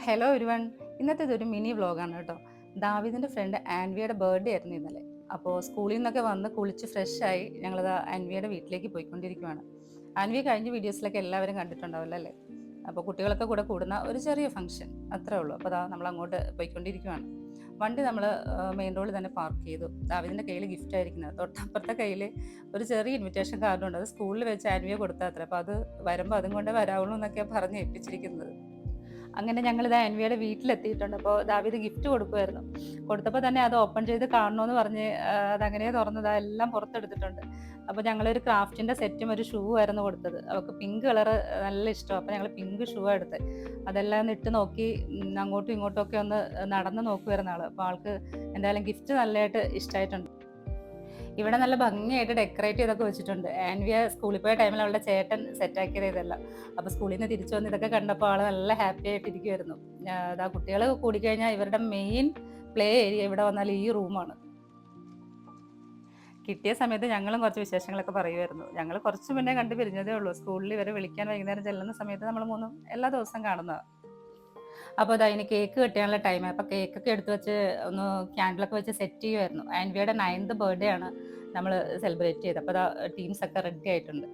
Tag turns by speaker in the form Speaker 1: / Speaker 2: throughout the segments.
Speaker 1: Hello everyone. ഇന്നത്തെ ഇതൊരു mini വ്ളോഗാണ് കേട്ടോ. ദാവിദിൻ്റെ ഫ്രണ്ട് ആൻവിയുടെ ബർത്ത്ഡേ ആയിരുന്നു ഇന്നലെ. അപ്പോൾ സ്കൂളിൽ നിന്നൊക്കെ വന്ന് കുളിച്ച് ഫ്രഷായി ഞങ്ങളത് ആൻവിയുടെ വീട്ടിലേക്ക് പോയിക്കൊണ്ടിരിക്കുവാണ്. ആൻവി കഴിഞ്ഞ വീഡിയോസിലൊക്കെ എല്ലാവരും കണ്ടിട്ടുണ്ടാവില്ല അല്ലേ? അപ്പോൾ കുട്ടികളൊക്കെ കൂടെ കൂടുന്ന ഒരു ചെറിയ ഫംഗ്ഷൻ അത്രേ ഉള്ളൂ. അപ്പോൾ നമ്മൾ അങ്ങോട്ട് പോയിക്കൊണ്ടിരിക്കുവാണ്. വണ്ടി നമ്മൾ മെയിൻ റോഡിൽ തന്നെ പാർക്ക് ചെയ്തു. ദാവിദിൻ്റെ കയ്യിൽ ഗിഫ്റ്റ് ആയിരിക്കുന്നത്. തൊട്ടപ്പുറത്തെ കയ്യിൽ ഒരു ചെറിയ ഇൻവിറ്റേഷൻ കാർഡുണ്ട്. അത് സ്കൂളിൽ വെച്ച് ആൻവിയെ കൊടുത്താൽ അത്ര. അപ്പോൾ അത് വരുമ്പോൾ അതും കൊണ്ട് വരാവുള്ളൂ എന്നൊക്കെയാണ് പറഞ്ഞ് ഏൽപ്പിച്ചിരിക്കുന്നത്. അങ്ങനെ ഞങ്ങളിത് ആൻവിയുടെ വീട്ടിലെത്തിയിട്ടുണ്ട്. അപ്പോൾ ദാവീദ് ഗിഫ്റ്റ് കൊടുക്കുമായിരുന്നു. കൊടുത്തപ്പോൾ തന്നെ അത് ഓപ്പൺ ചെയ്ത് കാണണമെന്ന് പറഞ്ഞ് അതങ്ങനെ തുറന്നത് എല്ലാം പുറത്തെടുത്തിട്ടുണ്ട്. അപ്പോൾ ഞങ്ങളൊരു ക്രാഫ്റ്റിൻ്റെ സെറ്റും ഒരു ഷൂ ആയിരുന്നു കൊടുത്തത്. അവൾക്ക് പിങ്ക് കളറ് നല്ല ഇഷ്ടം. അപ്പോൾ ഞങ്ങൾ പിങ്ക് ഷൂ എടുത്ത് അതെല്ലാം ഒന്ന് ഇട്ട് നോക്കി അങ്ങോട്ടും ഇങ്ങോട്ടും ഒക്കെ ഒന്ന് നടന്ന് നോക്കുമായിരുന്നു ആൾ. അപ്പോൾ ആൾക്ക് എന്തായാലും ഗിഫ്റ്റ് നല്ലതായിട്ട് ഇഷ്ടമായിട്ടുണ്ട്. ഇവിടെ നല്ല ഭംഗിയായിട്ട് ഡെക്കറേറ്റ് ചെയ്തൊക്കെ വെച്ചിട്ടുണ്ട്. ആൻവിയ സ്കൂളിൽ പോയ ടൈമിൽ അവളുടെ ചേട്ടൻ സെറ്റാക്കിയത് ഇതെല്ലാം. അപ്പോൾ സ്കൂളിൽ നിന്ന് തിരിച്ചു വന്ന് ഇതൊക്കെ കണ്ടപ്പോൾ ആൾ നല്ല ഹാപ്പി ആയിട്ടിരിക്കുമായിരുന്നു. അതാ കുട്ടികൾ കൂടിക്കഴിഞ്ഞാൽ ഇവരുടെ മെയിൻ പ്ലേ ഏരിയ ഇവിടെ വന്നാൽ ഈ റൂമാണ്. കിട്ടിയ സമയത്ത് ഞങ്ങളും കുറച്ച് വിശേഷങ്ങളൊക്കെ പറയുമായിരുന്നു. ഞങ്ങൾ കുറച്ച് മുന്നേ കണ്ട് പിരിഞ്ഞതേ ഉള്ളൂ. സ്കൂളിൽ ഇവരെ വിളിക്കാൻ വൈകുന്നേരം ചെല്ലുന്ന സമയത്ത് നമ്മൾ മൂന്നും എല്ലാ ദിവസവും കാണുന്നതാണ്. അപ്പോൾ അതിന് കേക്ക് കെട്ടിയാനുള്ള ടൈമായി. അപ്പോൾ കേക്കൊക്കെ എടുത്ത് വെച്ച് ഒന്ന് ക്യാൻഡിലൊക്കെ വെച്ച് സെറ്റ് ചെയ്യുമായിരുന്നു. ആൻവിയുടെ 9th ബർത്ത്ഡേ ആണ് നമ്മൾ സെലിബ്രേറ്റ് ചെയ്തത്. അപ്പോൾ ടീംസൊക്കെ റെഡി ആയിട്ടുണ്ട്.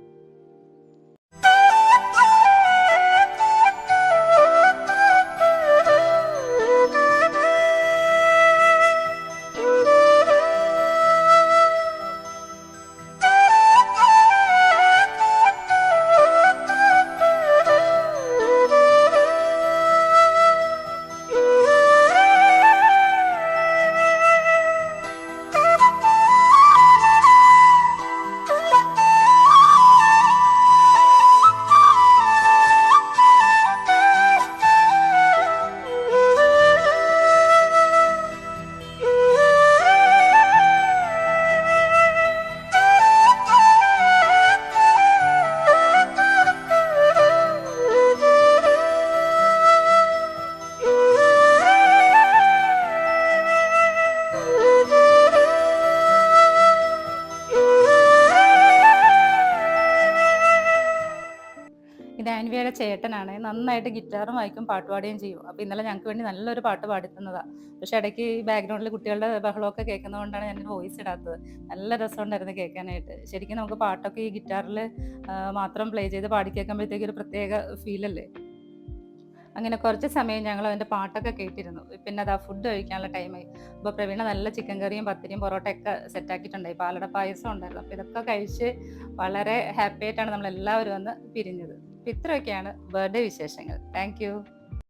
Speaker 1: ഇത് ആൻവിയുടെ ചേട്ടനാണ്. നന്നായിട്ട് ഗിറ്റാറും വായിക്കും, പാട്ട് പാടുകയും ചെയ്യും. അപ്പോൾ ഇന്നലെ ഞങ്ങൾക്ക് വേണ്ടി നല്ലൊരു പാട്ട് പാടിത്തന്നതാണ്. പക്ഷെ ഇടയ്ക്ക് ഈ ബാക്ക്ഗ്രൗണ്ടിൽ കുട്ടികളുടെ ബഹളമൊക്കെ കേൾക്കുന്നതുകൊണ്ടാണ് ഞാൻ വോയിസ് ഇടാത്തത്. നല്ല രസമുണ്ടായിരുന്നു കേൾക്കാനായിട്ട്. ശരിക്കും നമുക്ക് പാട്ടൊക്കെ ഈ ഗിറ്റാറിൽ മാത്രം പ്ലേ ചെയ്ത് പാടി കേൾക്കുമ്പോഴത്തേക്ക് ഒരു പ്രത്യേക ഫീലല്ലേ. അങ്ങനെ കുറച്ച് സമയം ഞങ്ങൾ അവൻ്റെ പാട്ടൊക്കെ കേട്ടിരുന്നു. പിന്നെ അതാ ഫുഡ് കഴിക്കാനുള്ള ടൈമായി. അപ്പോൾ പ്രവീണ നല്ല ചിക്കൻ കറിയും പത്തിരിയും പൊറോട്ടയൊക്കെ സെറ്റാക്കിയിട്ടുണ്ടായി. പാലട പായസം ഉണ്ടായിരുന്നു. അപ്പോൾ ഇതൊക്കെ കഴിച്ച് വളരെ ഹാപ്പി ആയിട്ടാണ് നമ്മളെല്ലാവരും വന്ന് പിരിഞ്ഞത്. അപ്പോൾ ഇത്രയൊക്കെയാണ് ബർത്ത്ഡേ വിശേഷങ്ങൾ. Thank you.